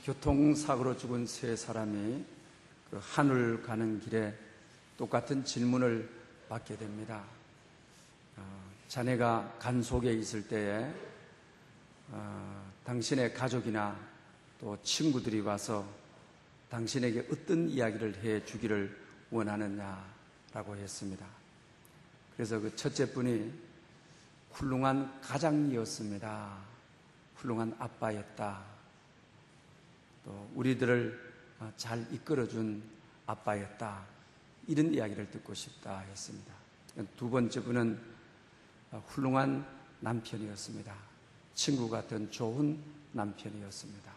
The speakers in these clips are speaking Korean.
교통사고로 죽은 세 사람이 그 하늘 가는 길에 똑같은 질문을 받게 됩니다. 자네가 간 속에 있을 때에 당신의 가족이나 또 친구들이 와서 당신에게 어떤 이야기를 해 주기를 원하느냐라고 했습니다. 그래서 그 첫째 분이 훌륭한 가장이었습니다. 훌륭한 아빠였다. 또 우리들을 잘 이끌어준 아빠였다. 이런 이야기를 듣고 싶다 했습니다. 두 번째 분은 훌륭한 남편이었습니다. 친구 같은 좋은 남편이었습니다.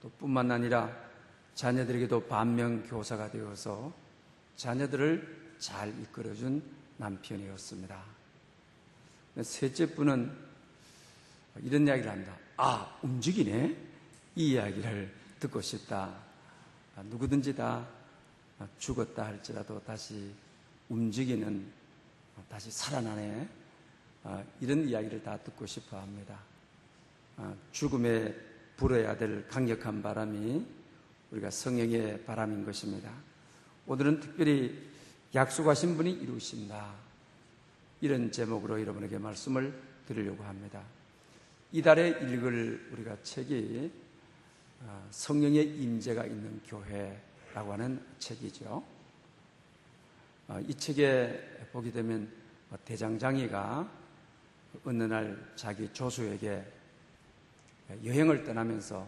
또 뿐만 아니라 자녀들에게도 반면교사가 되어서 자녀들을 잘 이끌어준 남편이었습니다. 셋째 분은 이런 이야기를 합니다. 움직이네? 이 이야기를 듣고 싶다. 누구든지 다 죽었다 할지라도 다시 움직이는, 다시 살아나네. 이런 이야기를 다 듣고 싶어 합니다. 죽음에 불어야 될 강력한 바람이 우리가 성령의 바람인 것입니다. 오늘은 특별히 약속하신 분이 이루신다. 이런 제목으로 여러분에게 말씀을 드리려고 합니다. 이달에 읽을 우리가 책이 성령의 임재가 있는 교회라고 하는 책이죠. 이 책에 보게 되면 대장장이가 어느 날 자기 조수에게 여행을 떠나면서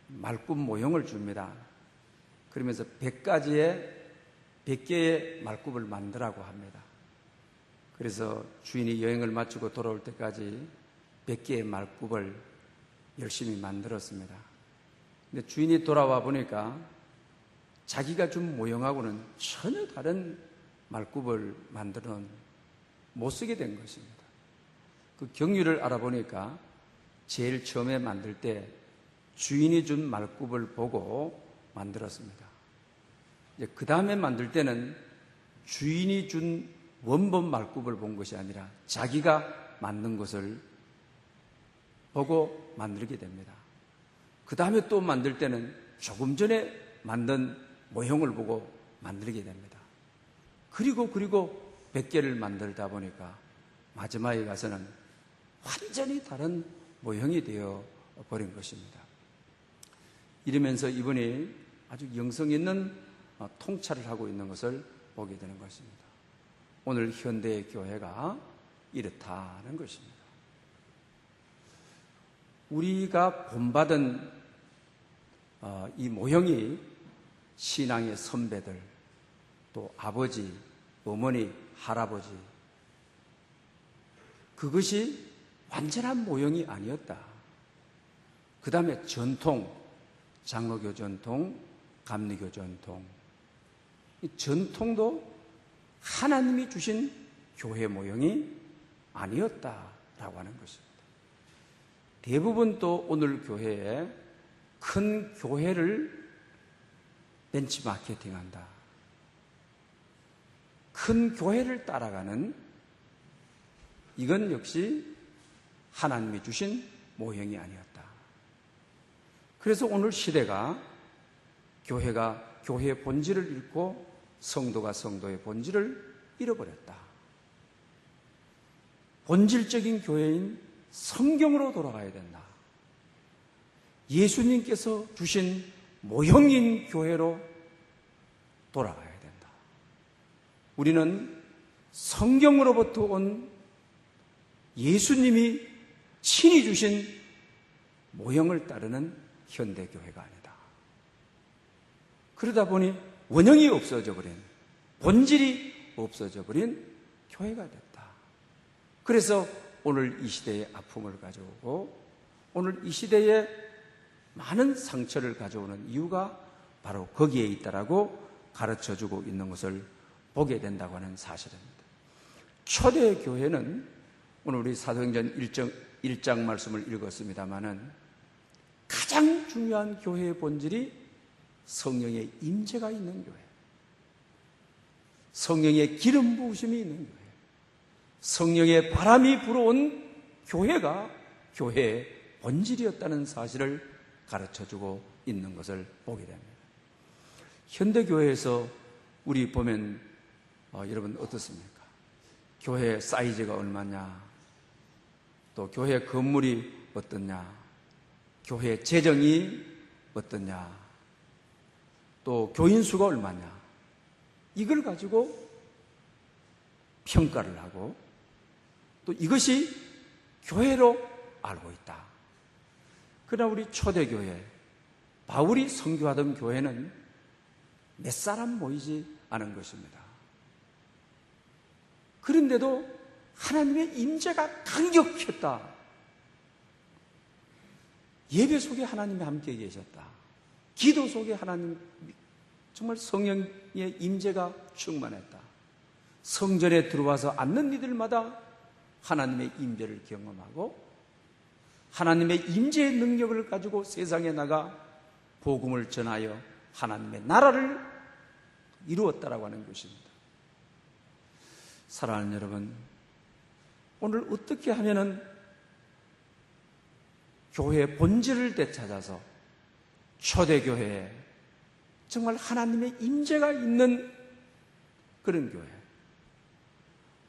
말굽 모형을 줍니다. 그러면서 100개의 말굽을 만들라고 합니다. 그래서 주인이 여행을 마치고 돌아올 때까지 100개의 말굽을 열심히 만들었습니다. 근데 주인이 돌아와 보니까 자기가 준 모형하고는 전혀 다른 말굽을 만들어는 못 쓰게 된 것입니다. 그 경위를 알아보니까 제일 처음에 만들 때 주인이 준 말굽을 보고 만들었습니다. 이제 그 다음에 만들 때는 주인이 준 원본 말굽을 본 것이 아니라 자기가 만든 것을 보고 만들게 됩니다. 그 다음에 또 만들 때는 조금 전에 만든 모형을 보고 만들게 됩니다. 그리고 100개를 만들다 보니까 마지막에 가서는 완전히 다른 모형이 되어 버린 것입니다. 이러면서 이분이 아주 영성 있는 통찰을 하고 있는 것을 보게 되는 것입니다. 오늘 현대의 교회가 이렇다는 것입니다. 우리가 본받은 이 모형이 신앙의 선배들, 또 아버지, 어머니, 할아버지, 그것이 완전한 모형이 아니었다. 그 다음에 전통, 장로교 전통, 감리교 전통, 이 전통도 하나님이 주신 교회 모형이 아니었다라고 하는 것입니다. 대부분 또 오늘 교회에 큰 교회를 벤치마케팅한다. 큰 교회를 따라가는, 이건 역시 하나님이 주신 모형이 아니었다. 그래서 오늘 시대가 교회가 교회의 본질을 잃고 성도가 성도의 본질을 잃어버렸다. 본질적인 교회인 성경으로 돌아가야 된다. 예수님께서 주신 모형인 교회로 돌아가야 된다. 우리는 성경으로부터 온 예수님이 친히 주신 모형을 따르는 현대교회가 아니다. 그러다 보니 원형이 없어져 버린, 본질이 없어져 버린 교회가 됐다. 그래서 오늘 이 시대에 아픔을 가져오고 오늘 이 시대에 많은 상처를 가져오는 이유가 바로 거기에 있다라고 가르쳐주고 있는 것을 보게 된다고 하는 사실입니다. 초대 교회는 오늘 우리 사도행전 1장 말씀을 읽었습니다마는 가장 중요한 교회의 본질이 성령의 임재가 있는 교회, 성령의 기름 부으심이 있는 교회, 성령의 바람이 불어온 교회가 교회의 본질이었다는 사실을 가르쳐주고 있는 것을 보게 됩니다. 현대교회에서 우리 보면 여러분 어떻습니까? 교회 사이즈가 얼마냐, 또 교회 건물이 어떠냐, 교회 재정이 어떠냐, 또 교인 수가 얼마냐, 이걸 가지고 평가를 하고 또 이것이 교회로 알고 있다. 그러나 우리 초대교회, 바울이 선교하던 교회는 몇 사람 모이지 않은 것입니다. 그런데도 하나님의 임재가 강력했다. 예배 속에 하나님이 함께 계셨다. 기도 속에 하나님 정말 성령의 임재가 충만했다. 성전에 들어와서 앉는 이들마다 하나님의 임재를 경험하고 하나님의 임재의 능력을 가지고 세상에 나가 복음을 전하여 하나님의 나라를 이루었다라고 하는 것입니다. 사랑하는 여러분, 오늘 어떻게 하면은 교회의 본질을 되찾아서 초대교회에 정말 하나님의 임재가 있는 그런 교회,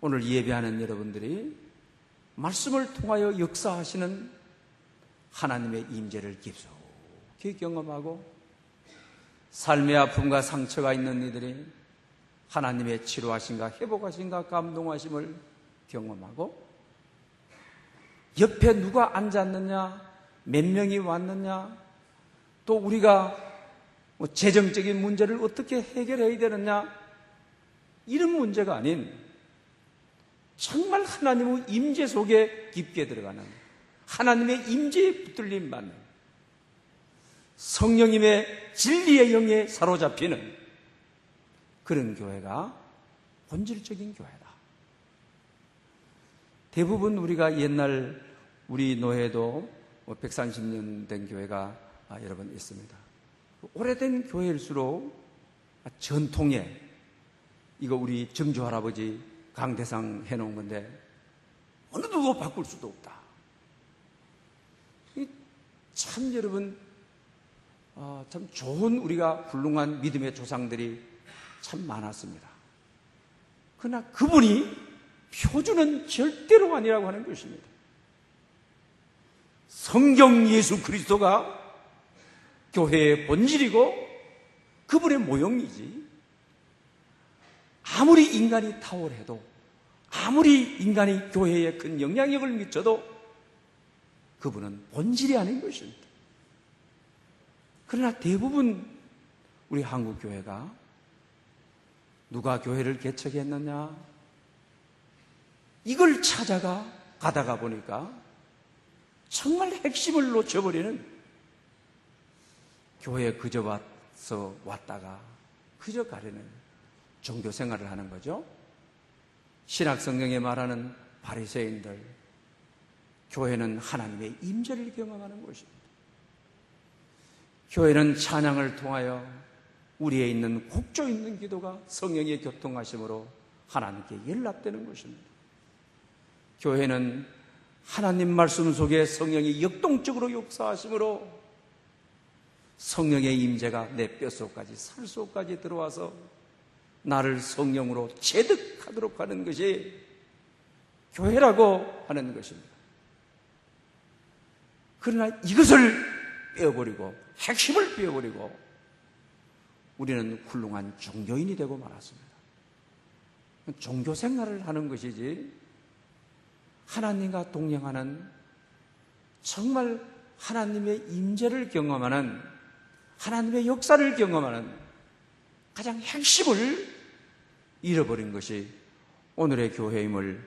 오늘 예배하는 여러분들이 말씀을 통하여 역사하시는 하나님의 임재를 깊숙이 경험하고 삶의 아픔과 상처가 있는 이들이 하나님의 치료하신가 회복하신가 감동하심을 경험하고 옆에 누가 앉았느냐, 몇 명이 왔느냐, 또 우리가 재정적인 문제를 어떻게 해결해야 되느냐, 이런 문제가 아닌 정말 하나님의 임재 속에 깊게 들어가는, 하나님의 임재에 붙들림 받는, 성령님의 진리의 영에 사로잡히는 그런 교회가 본질적인 교회다. 대부분 우리가 옛날 우리 노회도 130년 된 교회가 여러분 있습니다. 오래된 교회일수록 전통에, 이거 우리 정조 할아버지 강대상 해놓은 건데 어느 누구 바꿀 수도 없다. 참 여러분, 참 좋은 우리가 훌륭한 믿음의 조상들이 참 많았습니다. 그러나 그분이 표준은 절대로 아니라고 하는 것입니다. 성경 예수 그리스도가 교회의 본질이고 그분의 모형이지, 아무리 인간이 탁월해도, 아무리 인간이 교회에 큰 영향력을 미쳐도 그분은 본질이 아닌 것입니다. 그러나 대부분 우리 한국 교회가 누가 교회를 개척했느냐, 이걸 찾아가 가다가 보니까 정말 핵심을 놓쳐버리는, 교회에 그저 와서 왔다가 그저 가려는 종교 생활을 하는 거죠. 신약 성경에 말하는 바리새인들, 교회는 하나님의 임재를 경험하는 것입니다. 교회는 찬양을 통하여 우리에 있는 곡조 있는 기도가 성령의 교통하심으로 하나님께 연락되는 것입니다. 교회는 하나님 말씀 속에 성령이 역동적으로 역사하심으로 성령의 임재가 내 뼛속까지 살속까지 들어와서 나를 성령으로 체득하도록 하는 것이 교회라고 하는 것입니다. 그러나 이것을 빼어버리고, 핵심을 빼어버리고 우리는 훌륭한 종교인이 되고 말았습니다. 종교 생활을 하는 것이지 하나님과 동행하는, 정말 하나님의 임재를 경험하는, 하나님의 역사를 경험하는 가장 핵심을 잃어버린 것이 오늘의 교회임을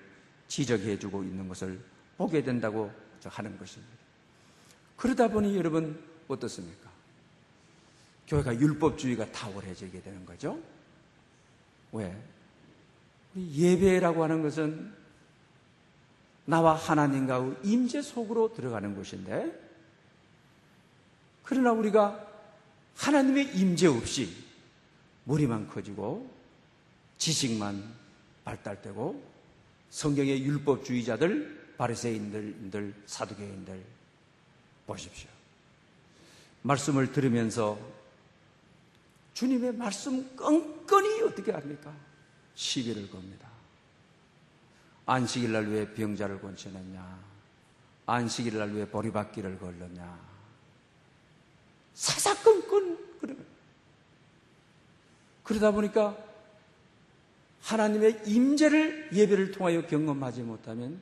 지적해주고 있는 것을 보게 된다고 하는 것입니다. 그러다 보니 여러분 어떻습니까? 교회가 율법주의가 탁월해지게 되는 거죠. 왜? 예배라고 하는 것은 나와 하나님과의 임재 속으로 들어가는 것인데, 그러나 우리가 하나님의 임재 없이 머리만 커지고 지식만 발달되고 성경의 율법주의자들, 바리새인들, 사두개인들 보십시오. 말씀을 들으면서 주님의 말씀 끈끈이 어떻게 합니까? 시비를 겁니다. 안식일날 왜 병자를 고치느냐? 안식일날 왜 보리밭길을 걸느냐? 사사건건 그러면 그러다 보니까 하나님의 임재를 예배를 통하여 경험하지 못하면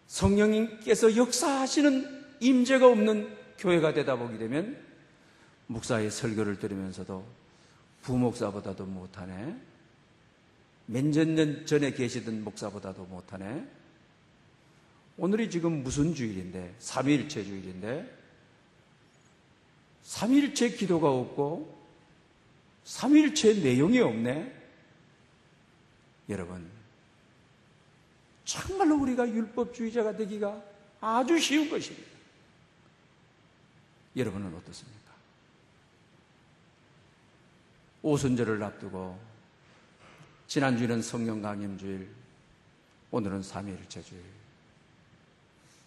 성령님께서 역사하시는 임재가 없는 교회가 되다 보게 되면 목사의 설교를 들으면서도 부목사보다도 못하네, 몇십 년 전에 계시던 목사보다도 못하네, 오늘이 지금 무슨 주일인데, 삼위일체 주일인데 삼위일체 기도가 없고 삼위일체 내용이 없네. 여러분, 정말로 우리가 율법주의자가 되기가 아주 쉬운 것입니다. 여러분은 어떻습니까? 오순절을 앞두고 지난주에는 성령강림주일, 오늘은 삼위일체 주일.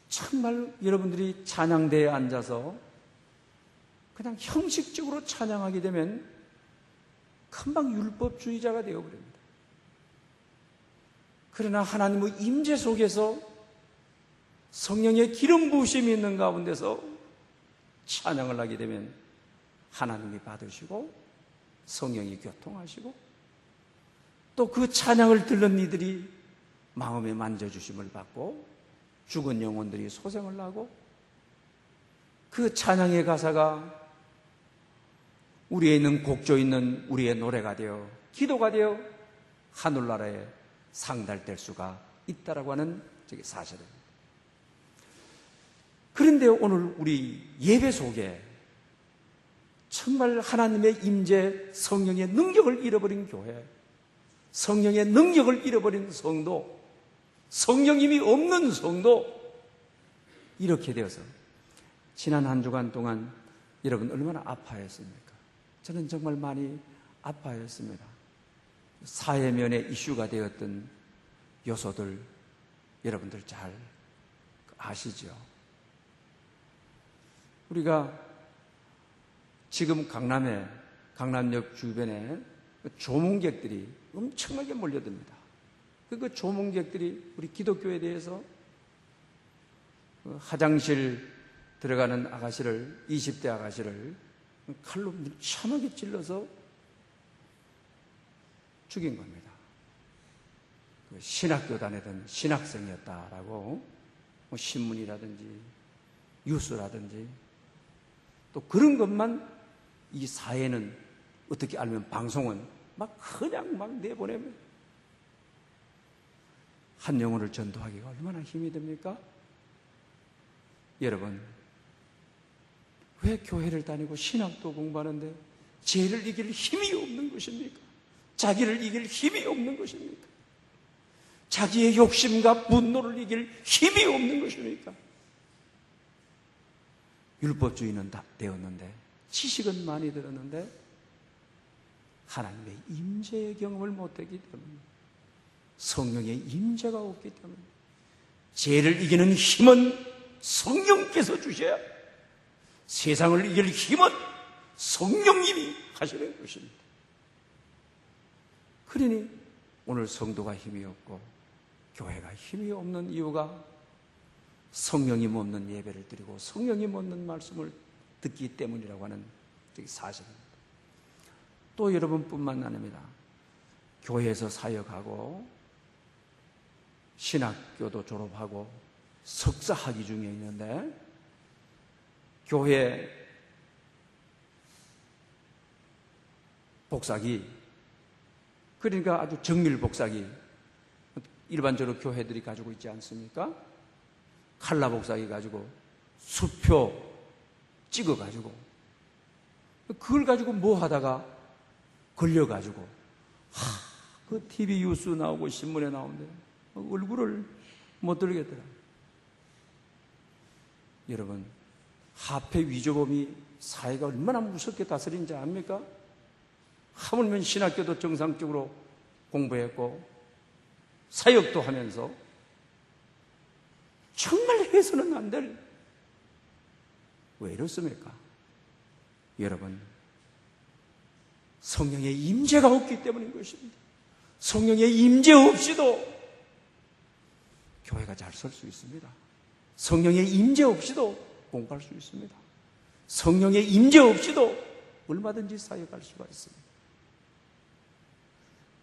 정말 여러분들이 찬양대에 앉아서 그냥 형식적으로 찬양하게 되면 금방 율법주의자가 되어버립니다. 그러나 하나님의 임재 속에서 성령의 기름 부으심이 있는 가운데서 찬양을 하게 되면 하나님이 받으시고 성령이 교통하시고 또 그 찬양을 들은 이들이 마음에 만져주심을 받고 죽은 영혼들이 소생을 하고 그 찬양의 가사가 우리에 있는 곡조 있는 우리의 노래가 되어 기도가 되어 하늘나라에 상달될 수가 있다라고 하는 사실입니다. 그런데 오늘 우리 예배 속에 정말 하나님의 임재, 성령의 능력을 잃어버린 교회, 성령의 능력을 잃어버린 성도, 성령님이 없는 성도, 이렇게 되어서 지난 한 주간 동안 여러분 얼마나 아파했습니까? 저는 정말 많이 아파했습니다. 사회면의 이슈가 되었던 요소들 여러분들 잘 아시죠? 우리가 지금 강남역 주변에 조문객들이 엄청나게 몰려듭니다. 그 조문객들이 우리 기독교에 대해서 화장실 들어가는 아가씨를, 20대 아가씨를 칼로 무참하게 찔러서 죽인 겁니다. 신학교 다니던 신학생이었다라고 신문이라든지 뉴스라든지 또 그런 것만 이 사회는 어떻게 알면 방송은 막 그냥 막 내보내면 한 영혼을 전도하기가 얼마나 힘이 듭니까? 여러분, 왜 교회를 다니고 신학도 공부하는데 죄를 이길 힘이 없는 것입니까? 자기를 이길 힘이 없는 것입니까? 자기의 욕심과 분노를 이길 힘이 없는 것입니까? 율법주의는 다 되었는데, 지식은 많이 들었는데 하나님의 임재의 경험을 못했기 때문에, 성령의 임재가 없기 때문에, 죄를 이기는 힘은 성령께서 주셔야, 세상을 이길 힘은 성령님이 하시는 것입니다. 그러니 오늘 성도가 힘이 없고 교회가 힘이 없는 이유가 성령님 없는 예배를 드리고 성령님 없는 말씀을 듣기 때문이라고 하는 사실입니다. 또 여러분뿐만 아닙니다. 교회에서 사역하고 신학교도 졸업하고 석사 학위 중에 있는데 교회 복사기, 그러니까 아주 정밀 복사기, 일반적으로 교회들이 가지고 있지 않습니까? 칼라 복사기 가지고 수표 찍어가지고 그걸 가지고 뭐 하다가 걸려가지고 그 TV 뉴스 나오고 신문에 나오는데 얼굴을 못 들겠더라. 여러분, 화폐 위조범이 사회가 얼마나 무섭게 다스린지 압니까? 하물며 신학교도 정상적으로 공부했고 사역도 하면서 정말 해서는 안 될, 왜 이렇습니까? 여러분, 성령의 임재가 없기 때문인 것입니다. 성령의 임재 없이도 교회가 잘 설 수 있습니다. 성령의 임재 없이도 공부할 수 있습니다. 성령의 임재 없이도 얼마든지 사역할 수가 있습니다.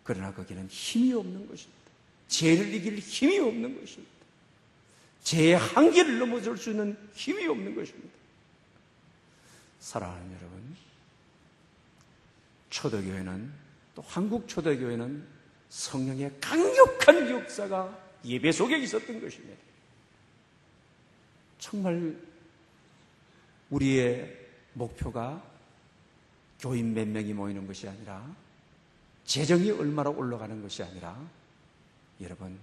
그러나 거기는 힘이 없는 것입니다. 죄를 이길 힘이 없는 것입니다. 죄의 한계를 넘어설 수 있는 힘이 없는 것입니다. 사랑하는 여러분, 초대교회는, 또 한국 초대교회는 성령의 강력한 역사가 예배 속에 있었던 것입니다. 정말 우리의 목표가 교인 몇 명이 모이는 것이 아니라, 재정이 얼마나 올라가는 것이 아니라, 여러분,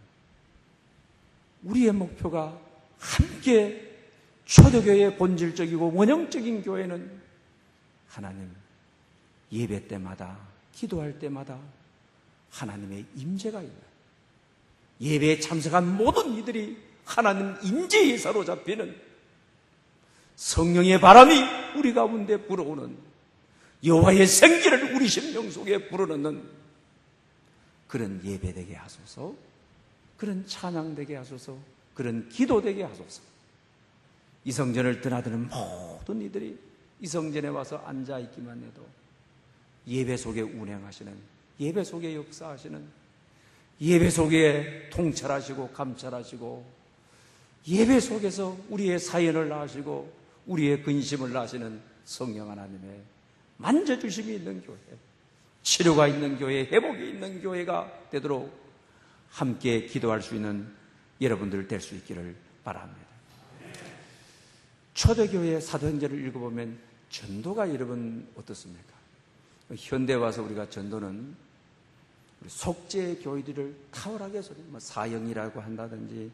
우리의 목표가 함께 초대교회의 본질적이고 원형적인 교회는 하나님, 예배 때마다, 기도할 때마다 하나님의 임재가 있는, 예배에 참석한 모든 이들이 하나님 임재에 사로잡히는, 성령의 바람이 우리 가운데 불어오는, 여호와의 생기를 우리 심령 속에 불어넣는 그런 예배되게 하소서, 그런 찬양되게 하소서, 그런 기도되게 하소서. 이성전을 드나드는 모든 이들이 이성전에 와서 앉아있기만 해도 예배 속에 운행하시는, 예배 속에 역사하시는, 예배 속에 통찰하시고 감찰하시고, 예배 속에서 우리의 사연을 아시고 우리의 근심을 아시는 성령 하나님의 만져주심이 있는 교회, 치료가 있는 교회, 회복이 있는 교회가 되도록 함께 기도할 수 있는 여러분들 될 수 있기를 바랍니다. 초대교회의 사도행전을 읽어보면 전도가 여러분 어떻습니까? 현대 와서 우리가 전도는 우리 속죄의 교회들을 탁월하게 소리, 사형이라고 한다든지,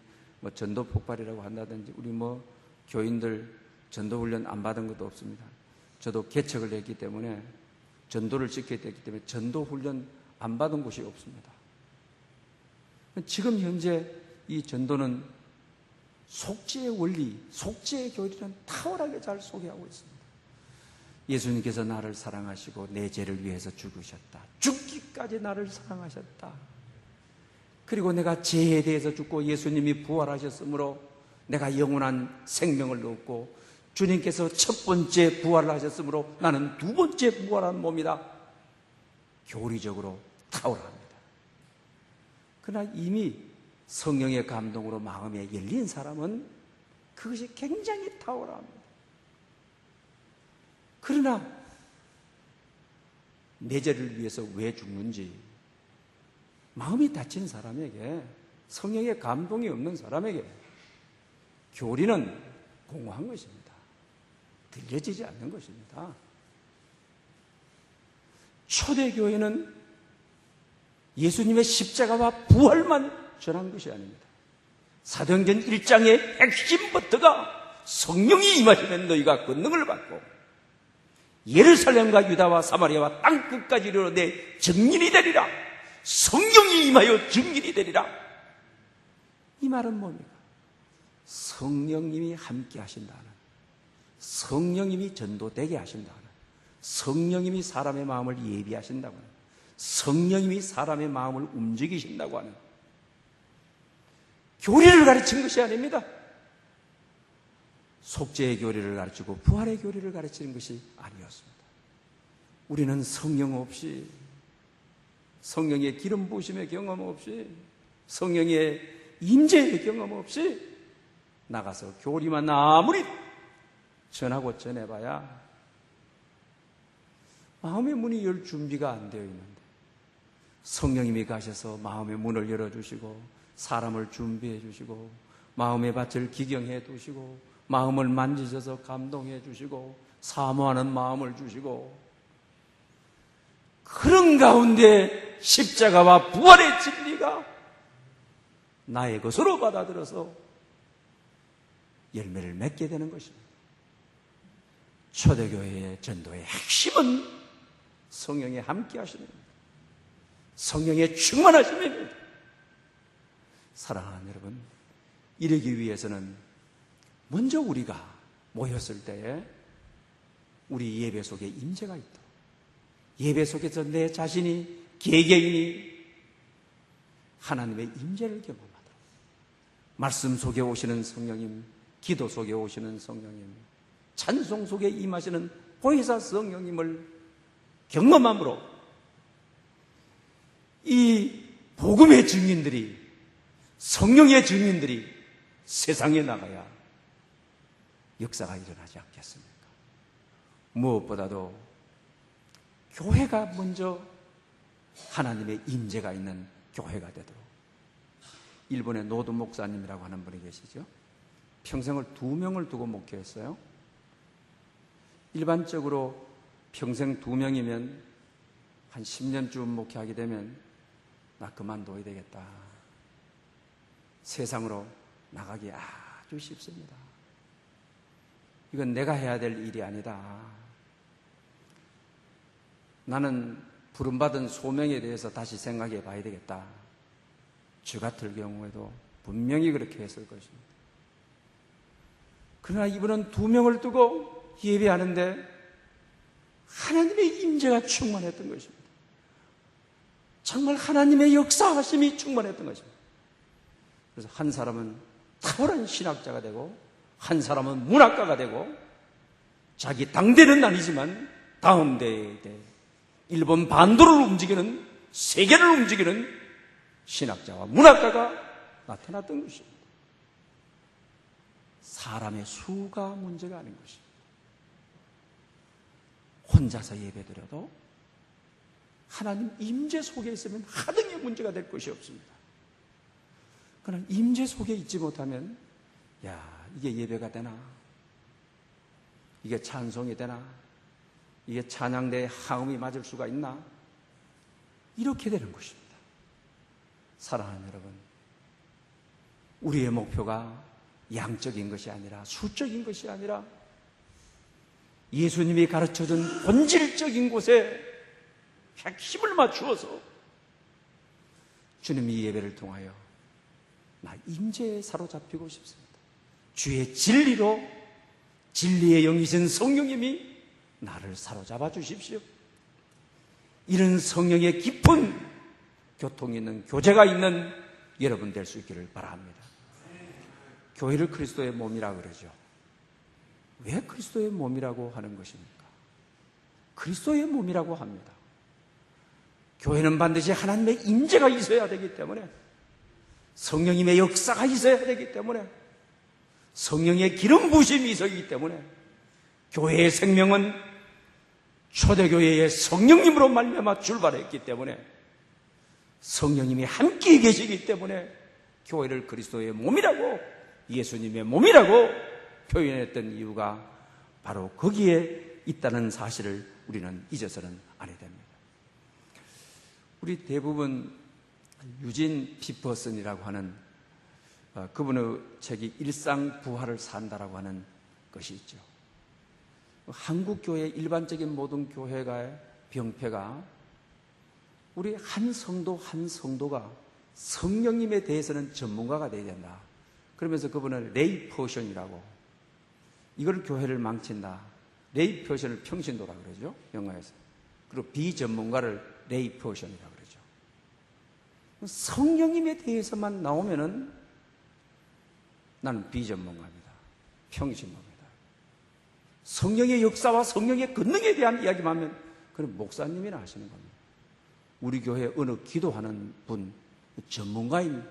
전도 폭발이라고 한다든지, 우리 교인들 전도 훈련 안 받은 것도 없습니다. 저도 개척을 했기 때문에, 전도를 지켜야 됐기 때문에 전도 훈련 안 받은 곳이 없습니다. 지금 현재 이 전도는 속죄의 원리, 속죄의 교리는 탁월하게 잘 소개하고 있습니다. 예수님께서 나를 사랑하시고 내 죄를 위해서 죽으셨다. 죽기까지 나를 사랑하셨다. 그리고 내가 죄에 대해서 죽고 예수님이 부활하셨으므로 내가 영원한 생명을 얻고, 주님께서 첫 번째 부활을 하셨으므로 나는 두 번째 부활한 몸이다. 교리적으로 탁월합니다. 그러나 이미 성령의 감동으로 마음에 열린 사람은 그것이 굉장히 탁월합니다. 그러나 내 죄를 위해서 왜 죽는지 마음이 다친 사람에게, 성령의 감동이 없는 사람에게 교리는 공허한 것입니다. 들려지지 않는 것입니다. 초대교회는 예수님의 십자가와 부활만 전한 것이 아닙니다. 사도행전 1장의 핵심부터가 성령이 임하시면 너희가 권능을 받고 예루살렘과 유다와 사마리아와 땅끝까지 이르러 내 증인이 되리라. 성령이 임하여 증인이 되리라. 이 말은 뭡니까? 성령님이 함께 하신다는, 성령님이 전도되게 하신다는, 성령님이 사람의 마음을 예비하신다고 하는, 성령님이 사람의 마음을 움직이신다고 하는 교리를 가르친 것이 아닙니다. 속죄의 교리를 가르치고 부활의 교리를 가르치는 것이 아니었습니다. 우리는 성령 없이, 성령의 기름 부으심의 경험 없이, 성령의 임재의 경험 없이 나가서 교리만 아무리 전하고 전해봐야 마음의 문이 열 준비가 안 되어 있는데, 성령님이 가셔서 마음의 문을 열어주시고 사람을 준비해 주시고 마음의 밭을 기경해 두시고 마음을 만지셔서 감동해 주시고 사모하는 마음을 주시고, 그런 가운데 십자가와 부활의 진리가 나의 것으로 받아들여서 열매를 맺게 되는 것입니다. 초대교회의 전도의 핵심은 성령에 함께 하시는 겁니다. 성령에 충만하심입니다. 사랑하는 여러분, 이러기 위해서는 먼저 우리가 모였을 때에 우리 예배 속에 임재가 있도록, 예배 속에서 내 자신이, 개개인이 하나님의 임재를 경험하도록, 말씀 속에 오시는 성령님, 기도 속에 오시는 성령님, 찬송 속에 임하시는 보혜사 성령님을 경험함으로 이 복음의 증인들이, 성령의 증인들이 세상에 나가야 역사가 일어나지 않겠습니까? 무엇보다도 교회가 먼저 하나님의 임재가 있는 교회가 되도록. 일본의 노드 목사님이라고 하는 분이 계시죠. 평생을 2명을 두고 목회했어요. 일반적으로 평생 2명이면 한 10년쯤 목회하게 되면 나 그만둬야 되겠다, 세상으로 나가기 아주 쉽습니다. 이건 내가 해야 될 일이 아니다. 나는 부름받은 소명에 대해서 다시 생각해 봐야 되겠다. 저 같을 경우에도 분명히 그렇게 했을 것입니다. 그러나 이분은 2명을 두고 예배하는데 하나님의 임재가 충만했던 것입니다. 정말 하나님의 역사하심이 충만했던 것입니다. 그래서 한 사람은 탁월한 신학자가 되고, 한 사람은 문학가가 되고, 자기 당대는 아니지만 다음 대에 일본 반도를 움직이는, 세계를 움직이는 신학자와 문학가가 나타났던 것입니다. 사람의 수가 문제가 아닌 것입니다. 혼자서 예배드려도 하나님 임재 속에 있으면 하등의 문제가 될 것이 없습니다. 그러나 임재 속에 있지 못하면, 야, 이게 예배가 되나? 이게 찬송이 되나? 이게 찬양대에 하음이 맞을 수가 있나? 이렇게 되는 것입니다. 사랑하는 여러분, 우리의 목표가 양적인 것이 아니라 수적인 것이 아니라 예수님이 가르쳐준 본질적인 곳에 힘을 맞추어서 주님이 예배를 통하여 나 임재에 사로잡히고 싶습니다. 주의 진리로, 진리의 영이신 성령님이 나를 사로잡아 주십시오. 이런 성령의 깊은 교통이 있는, 교제가 있는 여러분 될 수 있기를 바랍니다. 교회를 그리스도의 몸이라고 그러죠. 왜 그리스도의 몸이라고 하는 것입니까? 그리스도의 몸이라고 합니다. 교회는 반드시 하나님의 임재가 있어야 되기 때문에, 성령님의 역사가 있어야 되기 때문에, 성령의 기름 부으심이 있었기 때문에, 교회의 생명은 초대교회의 성령님으로 말미암아 출발했기 때문에, 성령님이 함께 계시기 때문에 교회를 그리스도의 몸이라고, 예수님의 몸이라고 표현했던 이유가 바로 거기에 있다는 사실을 우리는 잊어서는 아니 됩니다. 우리 대부분 유진 피퍼슨이라고 하는 그분의 책이 일상 부활을 산다라고 하는 것이 있죠. 한국 교회, 일반적인 모든 교회가의 병폐가 우리 한 성도 한 성도가 성령님에 대해서는 전문가가 되어야 된다. 그러면서 그분은 레이 퍼션이라고, 이걸 교회를 망친다. 레이 퍼션을 평신도라고 그러죠, 영어에서. 그리고 비전문가를 레이 퍼션이라고 그러죠. 성령님에 대해서만 나오면은 나는 비전문가입니다. 평신도입니다. 성령의 역사와 성령의 권능에 대한 이야기만 하면 그건 목사님이나 하시는 겁니다. 우리 교회 어느 기도하는 분, 전문가인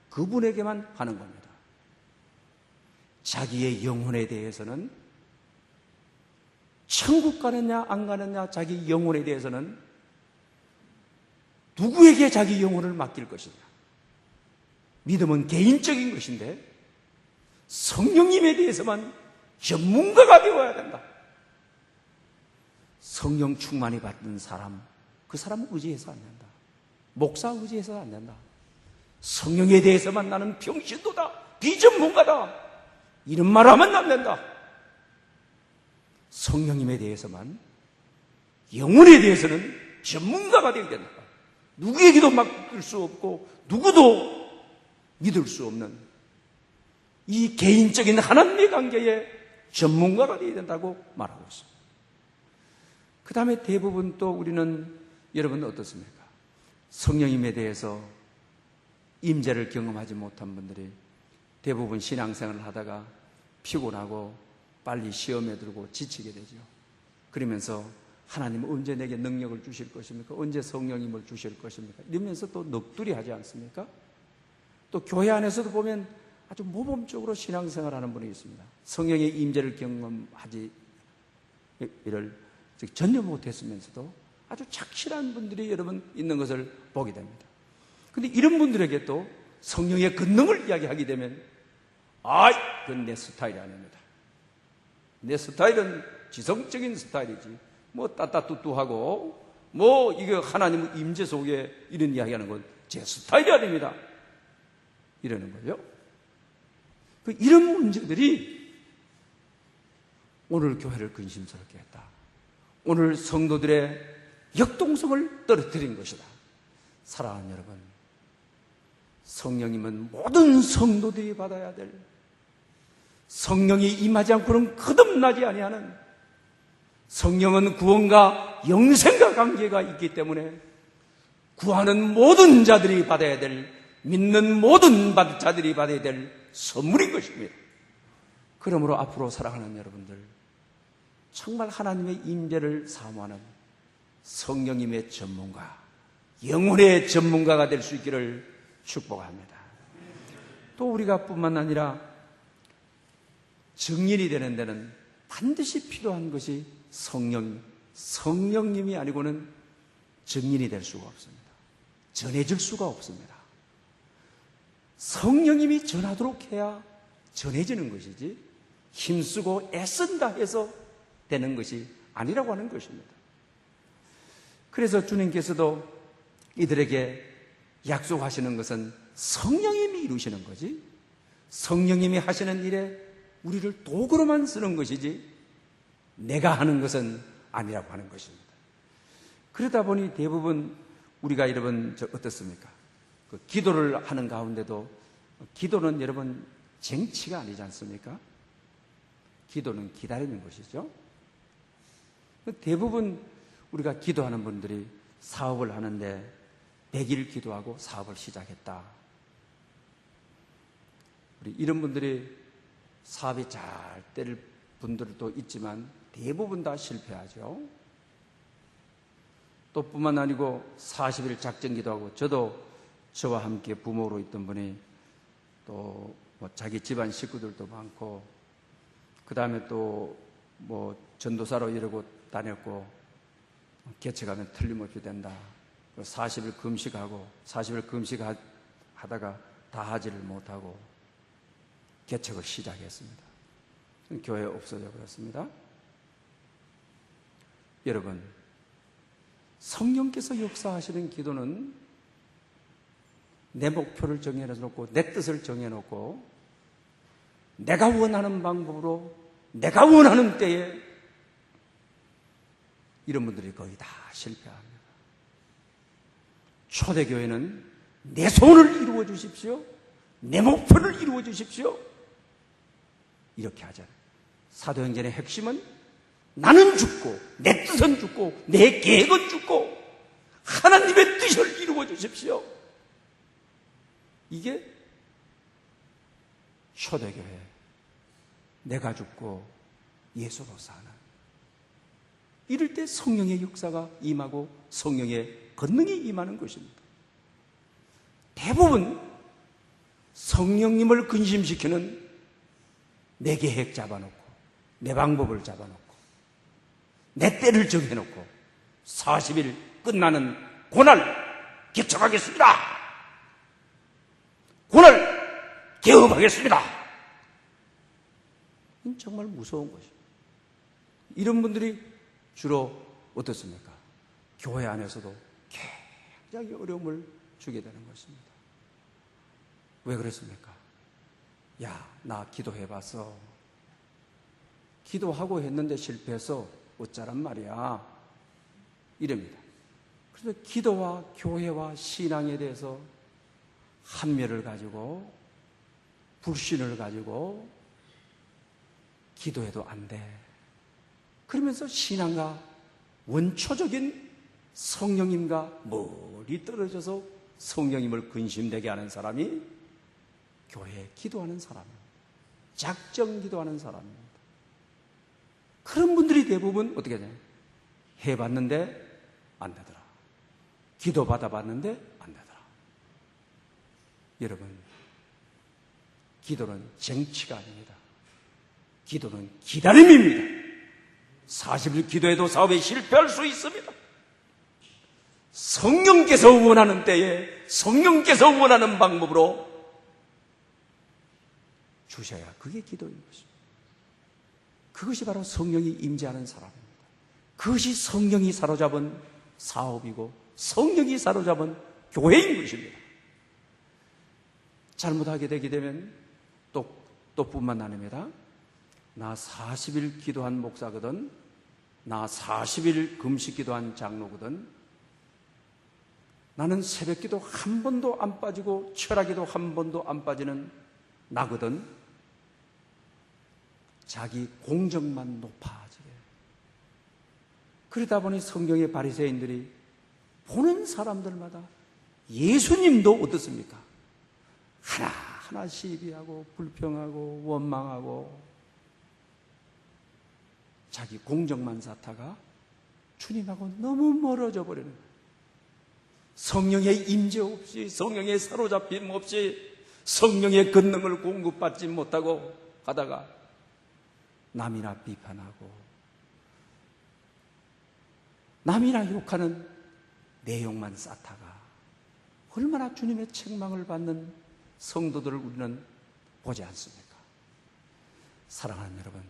그분에게만 하는 겁니다. 자기의 영혼에 대해서는, 천국 가느냐 안 가느냐, 자기 영혼에 대해서는 누구에게 자기 영혼을 맡길 것이냐. 믿음은 개인적인 것인데 성령님에 대해서만 전문가가 되어야 된다. 성령 충만이 받는 사람, 그 사람은 의지해서 안 된다. 목사 의지해서 안 된다. 성령에 대해서만 나는 병신도다, 비전문가다, 이런 말 하면 안 된다. 성령님에 대해서만, 영혼에 대해서는 전문가가 되어야 된다. 누구에게도 맡길 수 없고 누구도 믿을 수 없는 이 개인적인 하나님의 관계에 전문가가 되어야 된다고 말하고 있습니다. 그 다음에 대부분 또 우리는 여러분 어떻습니까? 성령님에 대해서 임재를 경험하지 못한 분들이 대부분 신앙생활을 하다가 피곤하고 빨리 시험에 들고 지치게 되죠. 그러면서 하나님은 언제 내게 능력을 주실 것입니까? 언제 성령님을 주실 것입니까? 이러면서 또 넋두리 하지 않습니까? 또 교회 안에서도 보면 아주 모범적으로 신앙생활하는 분이 있습니다. 성령의 임재를 경험하지 이를 전혀 못했으면서도 아주 착실한 분들이 여러분 있는 것을 보게 됩니다. 그런데 이런 분들에게 또 성령의 권능을 이야기하게 되면 그건 내 스타일이 아닙니다. 내 스타일은 지성적인 스타일이지 뭐 따따뚜뚜하고 뭐 이거 하나님 임재 속에 이런 이야기하는 건 제 스타일이 아닙니다. 이러는 거죠. 이런 문제들이 오늘 교회를 근심스럽게 했다. 오늘 성도들의 역동성을 떨어뜨린 것이다. 사랑하는 여러분, 성령님은 모든 성도들이 받아야 될, 성령이 임하지 않고는 거듭나지 아니하는, 성령은 구원과 영생과 관계가 있기 때문에 구하는 모든 자들이 받아야 될, 믿는 모든 자들이 받아야 될 선물인 것입니다. 그러므로 앞으로 사랑하는 여러분들, 정말 하나님의 임재를 사모하는 성령님의 전문가, 영혼의 전문가가 될 수 있기를 축복합니다. 또 우리가 뿐만 아니라 증인이 되는 데는 반드시 필요한 것이 성령님이 아니고는 증인이 될 수가 없습니다. 전해질 수가 없습니다. 성령님이 전하도록 해야 전해지는 것이지 힘쓰고 애쓴다 해서 되는 것이 아니라고 하는 것입니다. 그래서 주님께서도 이들에게 약속하시는 것은 성령님이 이루시는 거지, 성령님이 하시는 일에 우리를 도구로만 쓰는 것이지 내가 하는 것은 아니라고 하는 것입니다. 그러다 보니 대부분 우리가 여러분 어떻습니까? 기도를 하는 가운데도 기도는 여러분 쟁취가 아니지 않습니까? 기도는 기다리는 것이죠. 대부분 우리가 기도하는 분들이 사업을 하는데 100일 기도하고 사업을 시작했다. 우리 이런 분들이 사업이 잘 될 분들도 있지만 대부분 다 실패하죠. 또 뿐만 아니고 40일 작전 기도하고, 저도 저와 함께 부모로 있던 분이 또 뭐 자기 집안 식구들도 많고, 그 다음에 또 뭐 전도사로 이러고 다녔고, 개척하면 틀림없이 된다. 40일 금식하고 40일 금식하다가 다 하지를 못하고 개척을 시작했습니다. 교회에 없어져 버렸습니다. 여러분, 성령께서 역사하시는 기도는 내 목표를 정해놓고 내 뜻을 정해놓고 내가 원하는 방법으로 내가 원하는 때에 이런 분들이 거의 다 실패합니다. 초대교회는 내 소원을 이루어 주십시오, 내 목표를 이루어 주십시오, 이렇게 하잖아요. 사도행전의 핵심은 나는 죽고 내 뜻은 죽고 내 계획은 죽고 하나님의 뜻을 이루어 주십시오. 이게 초대교회, 내가 죽고 예수로 사는, 이럴 때 성령의 역사가 임하고 성령의 권능이 임하는 것입니다. 대부분 성령님을 근심시키는 내 계획 잡아놓고 내 방법을 잡아놓고 내 때를 정해놓고 40일 끝나는 그날 개척하겠습니다, 그날 개업하겠습니다. 정말 무서운 것입니다. 이런 분들이 주로 어떻습니까? 교회 안에서도 굉장히 어려움을 주게 되는 것입니다. 왜 그렇습니까? 야, 나 기도해봤어. 기도하고 했는데 실패해서 어쩌란 말이야. 이럽니다. 그래서 기도와 교회와 신앙에 대해서 한멸을 가지고 불신을 가지고 기도해도 안 돼. 그러면서 신앙과 원초적인 성령님과 멀리 떨어져서 성령님을 근심되게 하는 사람이 교회에 기도하는 사람입니다. 작정 기도하는 사람입니다. 그런 분들이 대부분 어떻게 하냐? 해봤는데 안 되더라. 기도 받아봤는데 안 되더라. 여러분, 기도는 정치가 아닙니다. 기도는 기다림입니다. 40일 기도해도 사업에 실패할 수 있습니다. 성령께서 원하는 때에 성령께서 원하는 방법으로 주셔야 그게 기도인 것입니다. 그것이 바로 성령이 임재하는 사람입니다. 그것이 성령이 사로잡은 사업이고 성령이 사로잡은 교회인 것입니다. 잘못하게 되게 되면 또 뿐만 아닙니다. 나 40일 기도한 목사거든, 나 40일 금식 기도한 장로거든, 나는 새벽 기도 한 번도 안 빠지고 철학기도 한 번도 안 빠지는 나거든. 자기 공적만 높아지게. 그러다 보니 성경의 바리새인들이 보는 사람들마다 예수님도 어떻습니까? 하나하나 시비하고 불평하고 원망하고 자기 공적만 쌓다가 주님하고 너무 멀어져 버리는 거예요. 성령의 임재 없이, 성령의 사로잡힘 없이 성령의 권능을 공급받지 못하고 하다가 남이나 비판하고 남이나 욕하는 내용만 쌓다가 얼마나 주님의 책망을 받는 성도들을 우리는 보지 않습니까? 사랑하는 여러분,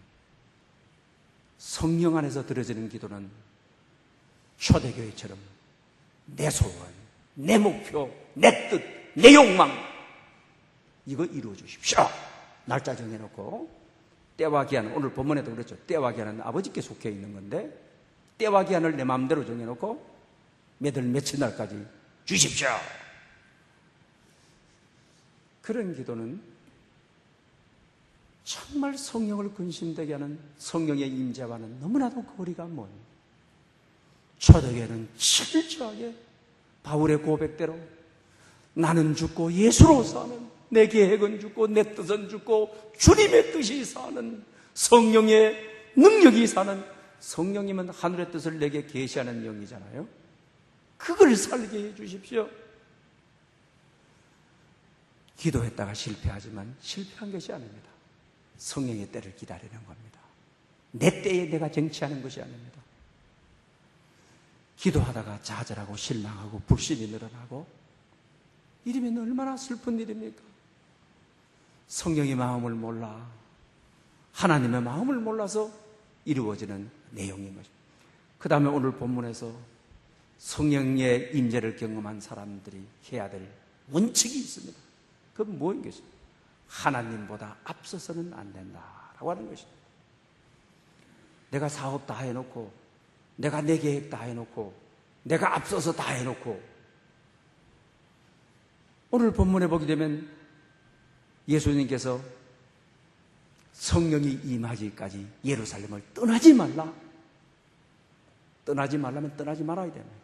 성령 안에서 드려지는 기도는 초대교회처럼 내 소원, 내 목표, 내 뜻, 내 욕망 이거 이루어 주십시오. 날짜 정해놓고 때와 기한, 오늘 본문에도 그랬죠. 때와 기한은 아버지께 속해 있는 건데 때와 기한을 내 마음대로 정해놓고 몇 월 며칠 날까지 주십시오. 그런 기도는 정말 성령을 근심되게 하는 성령의 임재와는 너무나도 거리가 먼, 초대교회는 철저하게 바울의 고백대로 나는 죽고 예수로 사는, 내 계획은 죽고 내 뜻은 죽고 주님의 뜻이 사는, 성령의 능력이 사는, 성령님은 하늘의 뜻을 내게 계시하는 영이잖아요. 그걸 살게 해 주십시오. 기도했다가 실패하지만 실패한 것이 아닙니다. 성령의 때를 기다리는 겁니다. 내 때에 내가 정치하는 것이 아닙니다. 기도하다가 좌절하고 실망하고 불신이 늘어나고 이러면 얼마나 슬픈 일입니까? 성령의 마음을 몰라, 하나님의 마음을 몰라서 이루어지는 내용인 것입니다. 그 다음에 오늘 본문에서 성령의 임재를 경험한 사람들이 해야 될 원칙이 있습니다. 그건 뭐인 것입니까? 하나님보다 앞서서는 안 된다라고 하는 것입니다. 내가 사업 다 해놓고, 내가 내 계획 다 해놓고, 내가 앞서서 다 해놓고, 오늘 본문에 보게 되면 예수님께서 성령이 임하기까지 예루살렘을 떠나지 말라. 떠나지 말라면 떠나지 말아야 됩니다.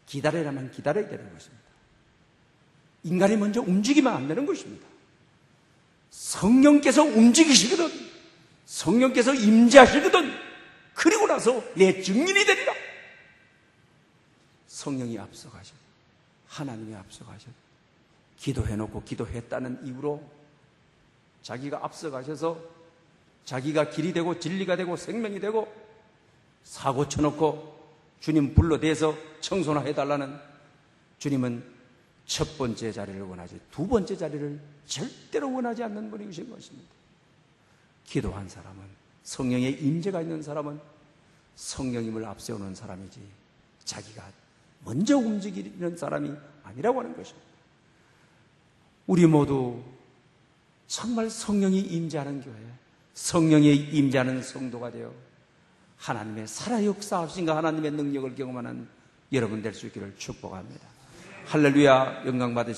기다리라면 기다려야 되는 것입니다. 인간이 먼저 움직이면 안 되는 것입니다. 성령께서 움직이시거든, 성령께서 임재하시거든, 그리고 나서 내 증인이 되리라. 성령이 앞서가셔, 하나님이 앞서가셔. 기도해놓고 기도했다는 이유로 자기가 앞서가셔서 자기가 길이 되고 진리가 되고 생명이 되고 사고 쳐놓고 주님 불러대서 청소나 해달라는, 주님은 첫 번째 자리를 원하지 두 번째 자리를 절대로 원하지 않는 분이신 것입니다. 기도한 사람은, 성령의 임재가 있는 사람은 성령님을 앞세우는 사람이지 자기가 먼저 움직이는 사람이 아니라고 하는 것입니다. 우리 모두 정말 성령이 임재하는 교회, 성령이 임재하는 성도가 되어 하나님의 살아 역사하신가 하나님의 능력을 경험하는 여러분 될 수 있기를 축복합니다. 할렐루야, 영광 받으시